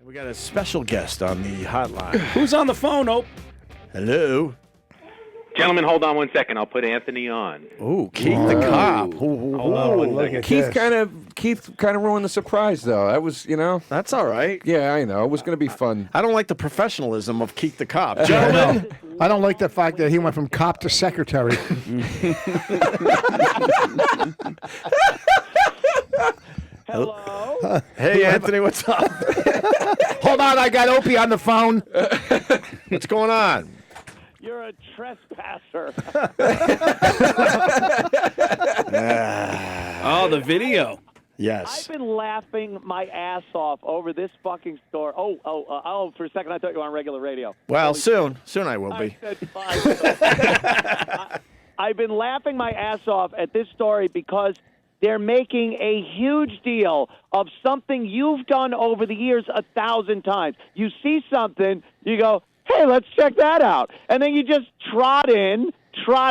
We got a special guest on the hotline. Who's on the phone, Ope? Hello. Gentlemen, hold on 1 second. I'll put Anthony on. Oh, Keith the cop. Hold on 1 second. Keith kind of ruined the surprise, though. That was, That's all right. Yeah, I know. It was going to be fun. I don't like the professionalism of Keith the cop. Gentlemen. I don't like the fact that he went from cop to secretary. Hello? Hey, Anthony, what's up? Hold on, I got Opie on the phone. What's going on? You're a trespasser. Oh, the video. Yes. I've been laughing my ass off over this fucking story. Oh, for a second I thought you were on regular radio. Well, soon. Soon I will be. I said fine. I've been laughing my ass off at this story because they're making a huge deal of something you've done over the years 1,000 times. You see something, you go, hey, let's check that out. And then you just trot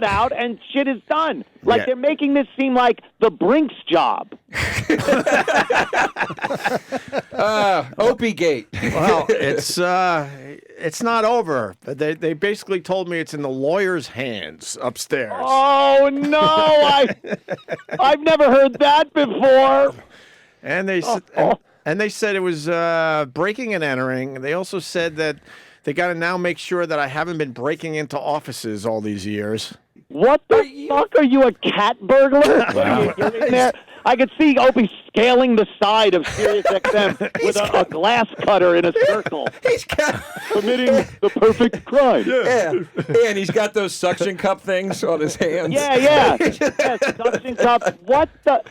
out, and shit is done. Like they're making this seem like the Brinks job. Opie Gate. Well, it's not over. They basically told me it's in the lawyer's hands upstairs. Oh, no. I've never heard that before. And they said it was breaking and entering. They also said that they got to now make sure that I haven't been breaking into offices all these years. What the fuck? Are you a cat burglar? You're in there. I could see Opie scaling the side of SiriusXM with a glass cutter in a circle. He's committing the perfect crime. Yeah, and he's got those suction cup things on his hands. Yeah. Suction cup. What the?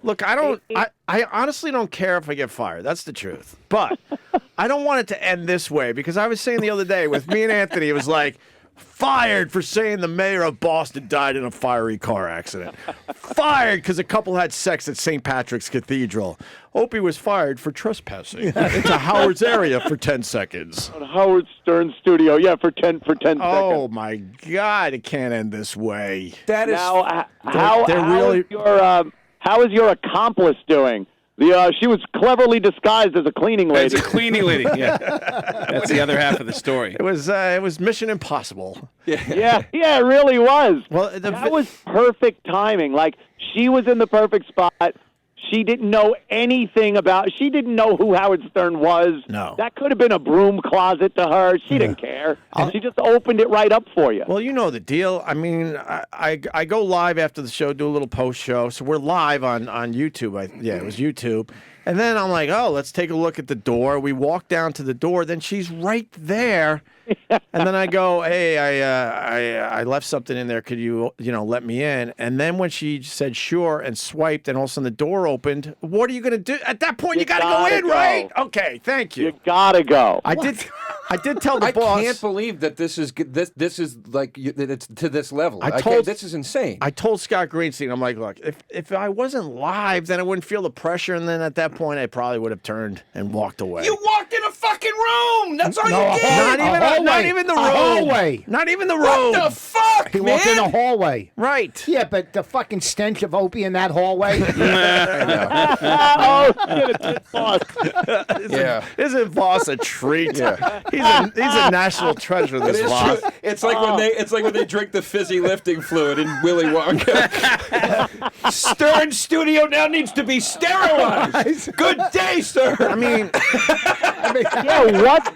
Look, I honestly don't care if I get fired. That's the truth. But I don't want it to end this way because I was saying the other day with me and Anthony, it was like, fired for saying the mayor of Boston died in a fiery car accident. Fired because a couple had sex at St. Patrick's Cathedral. Opie was fired for trespassing into Howard's area for 10 seconds. On Howard Stern studio, for 10 seconds. Oh, my God, it can't end this way. That is... Now, how is your accomplice doing? She was cleverly disguised as a cleaning lady. It's a cleaning lady, yeah. That's the other half of the story. It was Mission Impossible. Yeah, it really was. Well, that was perfect timing. Like, she was in the perfect spot. She didn't know anything she didn't know who Howard Stern was. No. That could have been a broom closet to her. She didn't care. She just opened it right up for you. Well, you know the deal. I mean, I go live after the show, do a little post show. So we're live on YouTube. It was YouTube. And then I'm like, oh, let's take a look at the door. We walk down to the door. Then she's right there. And then I go, hey, I left something in there. Could you let me in? And then when she said sure and swiped and all of a sudden the door opened, what are you going to do? At that point, you got to go in, right? Okay, thank you. You got to go. I did tell the boss. I can't believe that this is like that it's to this level. This is insane. I told Scott Greenstein, I'm like, look, if I wasn't live, then I wouldn't feel the pressure, and then at that point, I probably would have turned and walked away. You walked in a fucking room. That's all you did. Not even the room. A hallway. Not even the room. What the fuck, He walked in a hallway. Right. Yeah, but the fucking stench of Opie in that hallway. Oh, shit, it's boss. Isn't Voss a treat? Yeah. He's a national treasure, this Voss. It's like when they drink the fizzy lifting fluid in Willy Wonka. Stern Studio now needs to be sterilized. Good day, sir. I mean,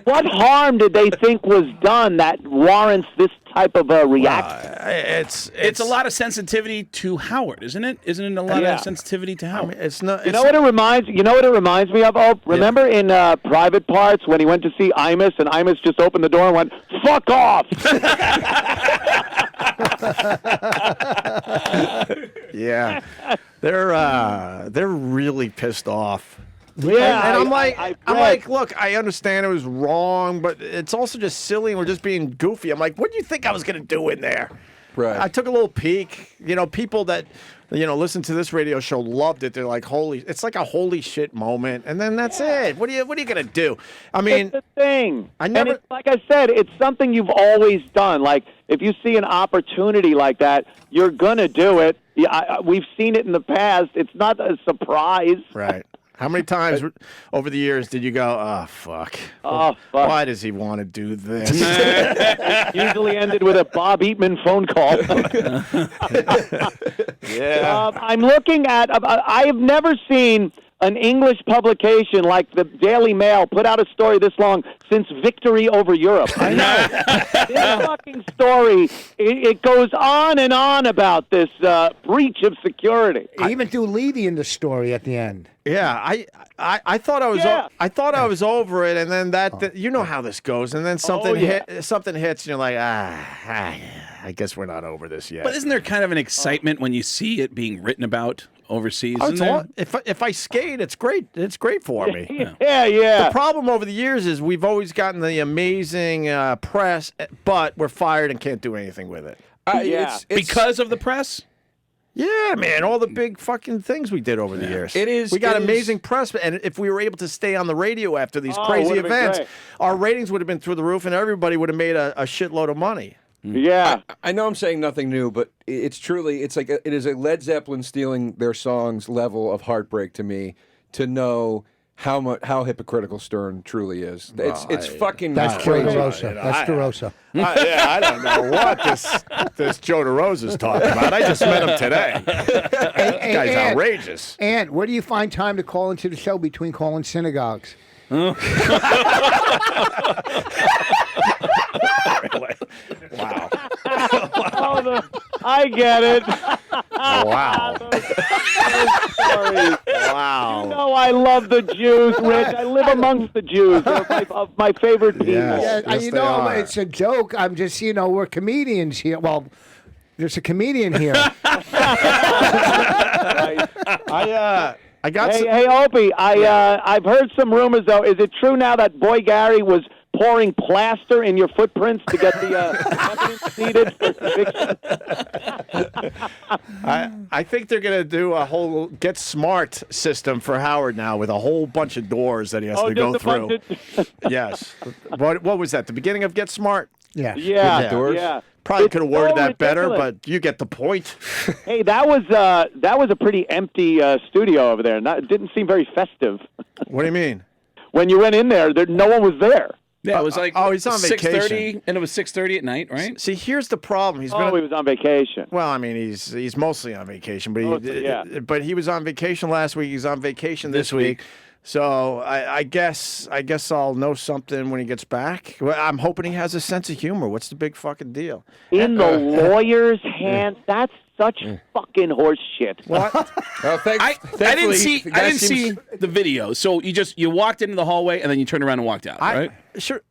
what harm did they think was done that warrants this type of a reaction? It's a lot of sensitivity to Howard, isn't it? Isn't it a lot of sensitivity to Howard? I mean, it's not. You know what it reminds me of? Oh, remember in Private Parts when he went to see Imus and Imus just opened the door and went, "Fuck off." Yeah, they're really pissed off. Yeah, and I'm like, look, I understand it was wrong, but it's also just silly, and we're just being goofy. I'm like, what do you think I was going to do in there? Right. I took a little peek. People that listen to this radio show loved it. They're like, it's like a holy shit moment, and then that's it. What are you going to do? I mean, that's the thing. And it's, like I said, it's something you've always done. Like if you see an opportunity like that, you're gonna do it. Yeah, we've seen it in the past. It's not a surprise. Right. How many times over the years did you go, oh, fuck. Oh, fuck. Why does he want to do this? Usually ended with a Bob Eatman phone call. Yeah. I'm looking at. I have never seen an English publication like the Daily Mail put out a story this long since victory over Europe. I know. This fucking story, it goes on and on about this breach of security. Even threw Levy in the story at the end. Yeah, I thought I was Yeah. I thought I was over it, and then you know how this goes, and then something something hits, and you're like, I guess we're not over this yet. But isn't there kind of an excitement when you see it being written about overseas? Oh, isn't there? if I skate, it's great. It's great for me. Yeah. The problem over the years is we've always gotten the amazing press, but we're fired and can't do anything with it. Yeah. It's Because of the press? Yeah, man, all the big fucking things we did over the years. It is- We got it is- amazing press, and if we were able to stay on the radio after these Oh, it crazy would've been events, great. our ratings would have been through the roof, and everybody would have made a shitload of money. Yeah. I know I'm saying nothing new, but it's truly, it is a Led Zeppelin stealing their songs level of heartbreak to me to know how hypocritical Stern truly is. It's fucking That's crazy. DeRosa. That's DeRosa. I don't know what this Joe DeRosa's talking about. I just met him today. Hey, Guy's Ant, outrageous. Ant, where do you find time to call into the show between calling synagogues? Wow. I get it. Wow. Sorry. Wow. No, I love the Jews, Rich. I live amongst the Jews. They're my favorite people. Yes. Yeah, they are. it's a joke. I'm just, we're comedians here. Well, there's a comedian here. I got some. Hey, Opie, I've heard some rumors, though. Is it true now that Boy Gary was pouring plaster in your footprints to get the evidence needed for conviction? I think they're going to do a whole Get Smart system for Howard now with a whole bunch of doors that he has to go through. Yes. What was that? The beginning of Get Smart? Yeah. Yeah, doors? yeah. Probably It's could have worded so that better, ridiculous. but you get the point. Hey, that was a pretty empty studio over there. It didn't seem very festive. What do you mean? When you went in there, no one was there. Yeah, it was like he's on 6:30, vacation. and it was 6:30 at night, right? See, here's the problem. He He was on vacation. Well, I mean, he's mostly on vacation, but Mostly, he was on vacation last week. He's on vacation this week. So I guess I'll know something when he gets back. Well, I'm hoping he has a sense of humor. What's the big fucking deal? In the lawyer's hands, that's such fucking horse shit. What? Well, I didn't see the guy see the video. So you walked into the hallway and then you turned around and walked out, right?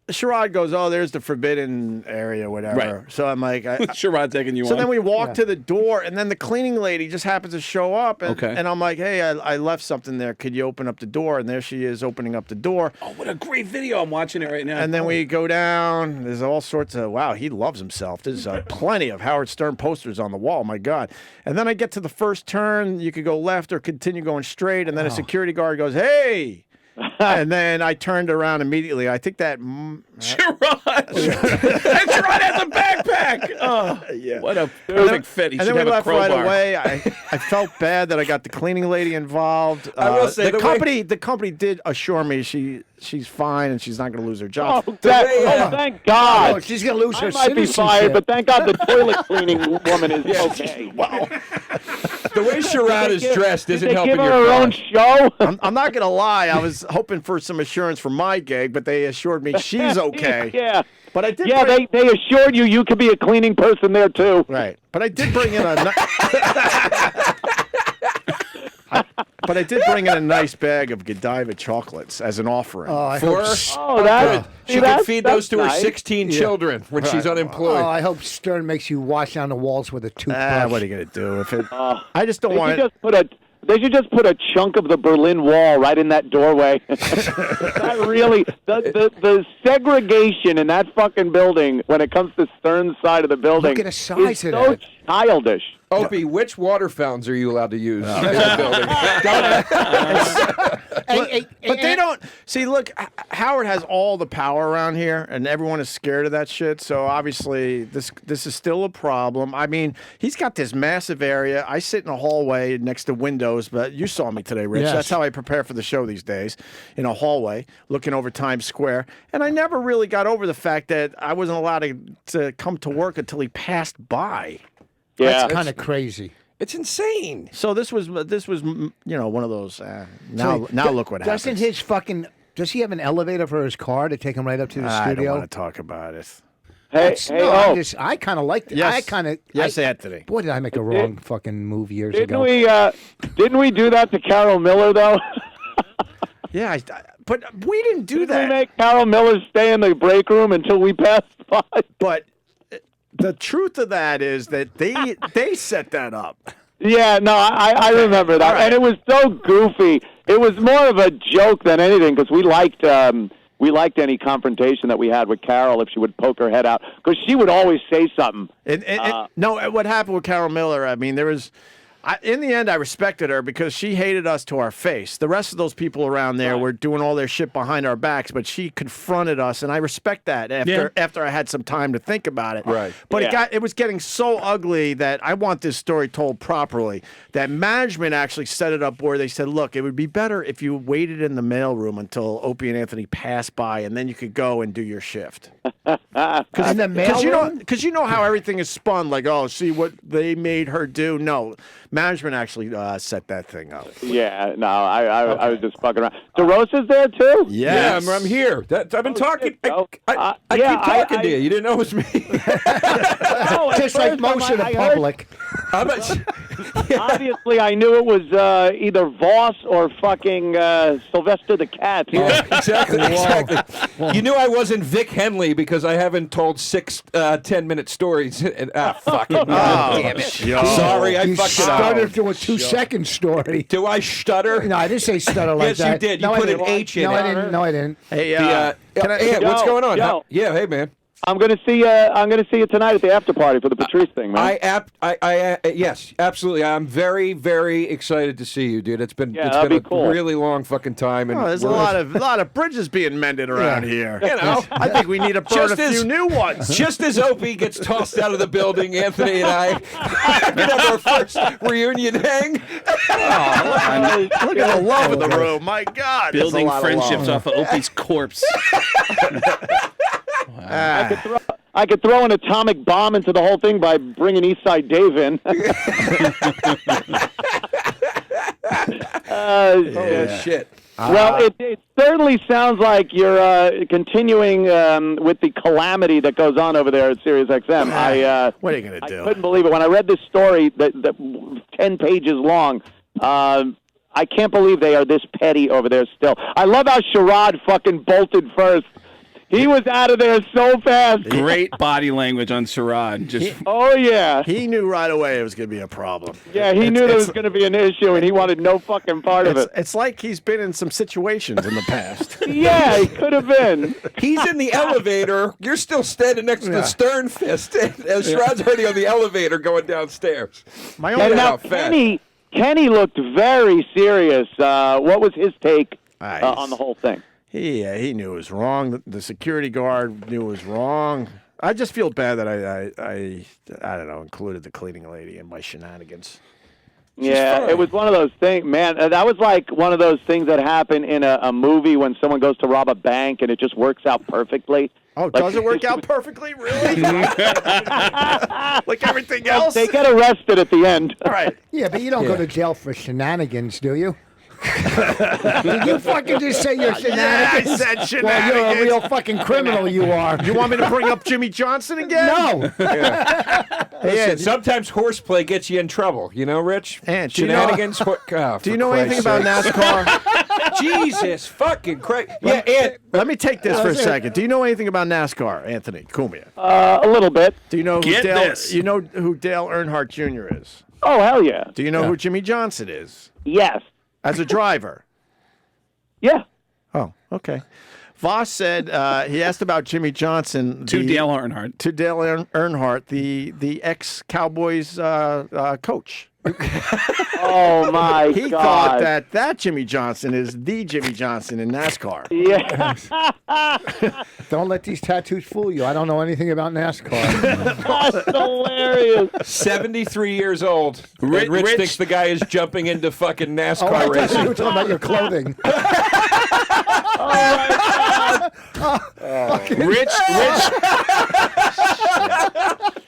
Sherrod goes, oh, there's the forbidden area, whatever. Right. So I'm like, Sherrod taking you so on. then we walk to the door, and then the cleaning lady just happens to show up, and, Okay. and I'm like, hey, I left something there. Could you open up the door? And there she is opening up the door. Oh, what a great video! I'm watching it right now. And then we go down. There's all sorts of, wow, he loves himself. There's plenty of Howard Stern posters on the wall. My God. And then I get to the first turn. You could go left or continue going straight. And then a security guard goes, hey. And then I turned around immediately. I think that. Sherrod, and Sherrod has a backpack. Oh, Yeah. what a perfect fit. He And should then we have a left right crowbar. away. I felt bad that I got the cleaning lady involved. I will say the the company did assure me she's fine and she's not going to lose her job. Thank God. Oh, she's going to lose her I might be citizenship. fired, but thank God the toilet cleaning woman is okay. Wow. The way Sherrod is dressed Did isn't they helping give her your her own cause. show? I'm not going to lie. I was hoping for some assurance for my gig, but they assured me she's okay. Yeah. But I did. Yeah, bring, they assured you could be a cleaning person there, too. right. But I did bring in a. But I did bring in a nice bag of Godiva chocolates as an offering. Oh, I For hope, Oh, that's... she could feed those to her 16 children when she's unemployed. I hope Stern makes you wash down the walls with a toothbrush. What are you going to do? If it, I just don't They want should it. they should just put a chunk of the Berlin Wall right in that doorway. That really, the segregation in that fucking building when it comes to Stern's side of the building Look at the size is of so that. childish. Opie, which water fountains are you allowed to use in the building? But they don't see. Look, Howard has all the power around here, and everyone is scared of that shit. So obviously, this is still a problem. I mean, he's got this massive area. I sit in a hallway next to windows, but you saw me today, Rich. Yes. That's how I prepare for the show these days, in a hallway, looking over Times Square. And I never really got over the fact that I wasn't allowed to come to work until he passed by. Yeah. That's kind of crazy. It's insane. So this was one of those. Now look what happens. Doesn't his fucking? Does he have an elevator for his car to take him right up to the I don't studio? want to talk about it. Hey, No, I kind of liked it. Yes. Yes, Anthony. Boy, did I make a wrong fucking move years didn't ago. didn't we do that to Carol Miller though? Yeah, but we didn't do Didn't that. we make Carol Miller stay in the break room until we passed by? But the truth of that is that they set that up. Yeah, no, I remember that, All right. and it was so goofy. It was more of a joke than anything because we liked any confrontation that we had with Carol if she would poke her head out because she would always say something. No, what happened with Carol Miller? I mean, there was. In the end, I respected her because she hated us to our face. The rest of those people around there were doing all their shit behind our backs, but she confronted us, and I respect that after I had some time to think about it. Right. But it was getting so ugly that I want this story told properly. That management actually set it up where they said, "Look, it would be better if you waited in the mailroom until Opie and Anthony passed by, and then you could go and do your shift." In the mailroom? Because you know how everything is spun. Like, oh, see what they made her do. No, management actually set that thing up. Yeah, no, I was just fucking around. DeRosa's there too? Yes. Yeah, I'm here. I've been talking. shit. I keep Yeah, talking to you. You didn't know it was me. No, at Just like first most of the I heard- public. How about? Obviously, I knew it was either Voss or fucking Sylvester the Cat. Yeah, exactly. You knew I wasn't Vic Henley because I haven't told 6 10-minute stories. Fucking damn it. Sorry, I You fucked it up. stuttered through a 2-second story. Do I stutter? No, I didn't say stutter like Yes, you that. did. You No, I put an didn't. H in No, it. I didn't. No, I didn't. Hey, What's going on? Yo. Yeah, hey man. I'm gonna see you tonight at the after party for the Patrice thing, man. Yes, absolutely. I'm very, very excited to see you, dude. It's been that'd a be cool. really long fucking time, and there's a lot of bridges being mended around here. You know. I think we need to burn a few new ones. Just as Opie gets tossed out of the building, Anthony and I can have our first reunion hang. Look at the love in the room. My God, that's a Building lot of friendships love. off of Opie's corpse. I could throw an atomic bomb into the whole thing by bringing Eastside Dave in. Oh shit! Well, it certainly sounds like you're continuing with the calamity that goes on over there at SiriusXM. What are you going to do? I couldn't believe it. When I read this story that 10 pages long, I can't believe they are this petty over there still. I love how Sherrod fucking bolted first. He was out of there so fast. Great body language on Sherrod. Just Oh, yeah. He knew right away it was going to be a problem. Yeah, he knew there was going to be an issue, and he wanted no fucking part of it. It's like he's been in some situations in the past. Yeah, he could have been. He's in the elevator. You're still standing next to the stern fist. Sherrod's already on the elevator going downstairs. My And only now Kenny looked very serious. What was his take on the whole thing? he knew it was wrong. The security guard knew it was wrong. I just feel bad that I don't know, included the cleaning lady in my shenanigans. Yeah, it was one of those things, man. That was like one of those things that happen in a movie when someone goes to rob a bank and it just works out perfectly. Oh, does it work out perfectly, really? Like everything else? They get arrested at the end. All right. Yeah, but you don't go to jail for shenanigans, do you? Did you fucking just say you're shenanigans? Yeah, I said Well, shenanigans. you're a real fucking criminal, you are. You want me to bring up Jimmy Johnson again? No. Listen, sometimes horseplay gets you in trouble. You know, Rich? And do you know- Shenanigans. Do you know anything about NASCAR? Jesus fucking Christ. Yeah, and Let me take this for a second. Do you know anything about NASCAR, Anthony Cumia? A little bit. Do you know who Get Dale? this. You know who Dale Earnhardt Jr. is? Oh, hell yeah. Do you know who Jimmy Johnson is Yes. as a driver? Yeah. Oh, okay. Vos said he asked about Jimmy Johnson To Dale Earnhardt. To Dale Earnhardt, the ex-Cowboys coach. Oh my He God! thought that Jimmy Johnson is the Jimmy Johnson in NASCAR. Yeah. Don't let these tattoos fool you. I don't know anything about NASCAR. That's hilarious. 73 years old. Rich- And Rich Rich- thinks the guy is jumping into fucking Oh, I NASCAR thought you racing. were talking about your clothing.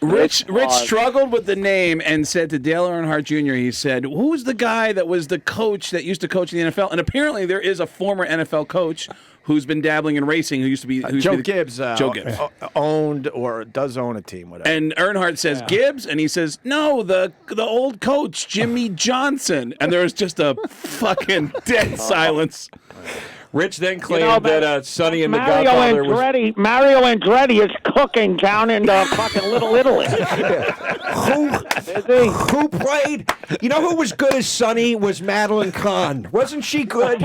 Rich struggled with the name and said to Dale Earnhardt Jr., he said, who's the guy that was the coach that used to coach in the NFL? And apparently there is a former NFL coach who's been dabbling in racing who used to be Joe Gibbs. Joe Gibbs. Owned or does own a team, whatever. And Earnhardt says, Gibbs? And he says, no, the old coach, Jimmy Johnson. And there was just a fucking dead silence. Rich then claimed that Sonny and the Godfather was... Mario Andretti is cooking down in fucking Little Italy. Who played? You know who was good as Sonny was Madeline Kahn. Wasn't she good?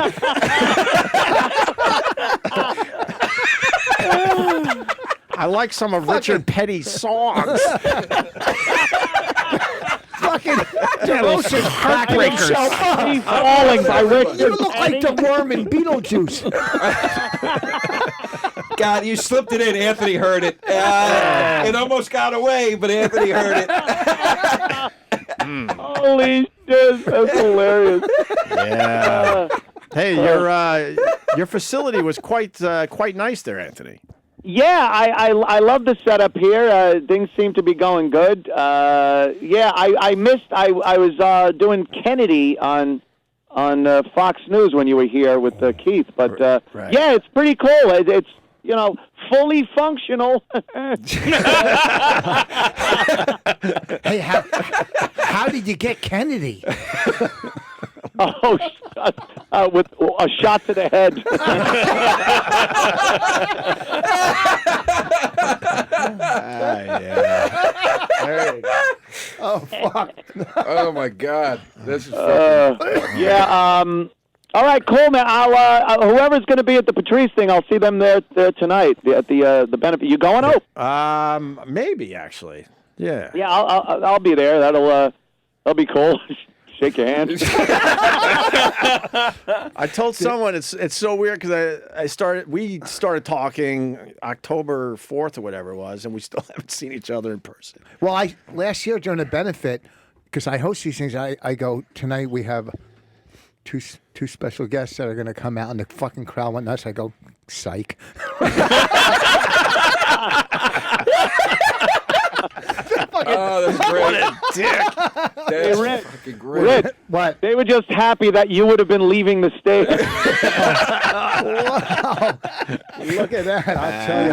I like some of Richard Petty's songs. Fucking DeRosa's cracking himself up. He's falling by Richard. You look like the worm in Beetlejuice. God, you slipped it in. Anthony heard it. It almost got away, but Anthony heard it. Holy shit, that's hilarious. Yeah. Hey, your facility was quite nice there, Anthony. Yeah, I love the setup here. Things seem to be going good. I missed. I was doing Kennedy on Fox News when you were here with Keith. But right. Yeah, it's pretty cool. It's fully functional. Hey, how did you get Kennedy? With a shot to the head. Yeah. There you go. Oh, fuck. Oh, my God. This is fucking... Yeah. All right, cool, man. I'll whoever's going to be at the Patrice thing, I'll see them there tonight at the benefit. You going, Hope? Maybe actually. Yeah. Yeah, I'll be there. That'll be cool. Shake your hand. I told someone it's so weird because we started talking October 4th or whatever it was, and we still haven't seen each other in person. Well, last year during the benefit, because I host these things, I go, tonight we have two special guests that are going to come out, and the fucking crowd went nuts. I go, psych. Oh, that's great. What a dick. That's Rich, fucking great. Rich, What? they were just happy that you would have been leaving the stage. Wow. Look at that, I'll tell you.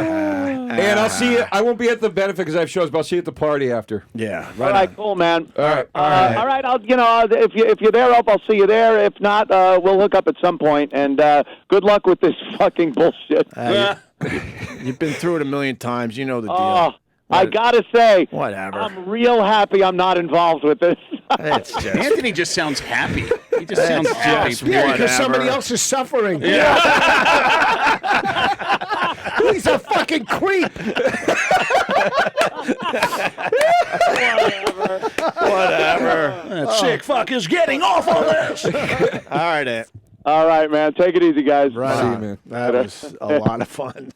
And I'll see you. I won't be at the benefit because I have shows, but I'll see you at the party after. Yeah. All right, cool, man. All right. All right. I'll if you're there, I'll see you there. If not, we'll hook up at some point. And good luck with this fucking bullshit. You've been through it a million times. You know the deal. Oh, I gotta say, Whatever. I'm real happy I'm not involved with this. It's just Anthony just sounds happy. He just sounds happy. just Yeah, because whatever. somebody else is suffering. He's a fucking creep. whatever. That sick fuck is getting off on this. All right, Ant. All right, man. Take it easy, guys. Right See you, on. man. That was a lot of fun.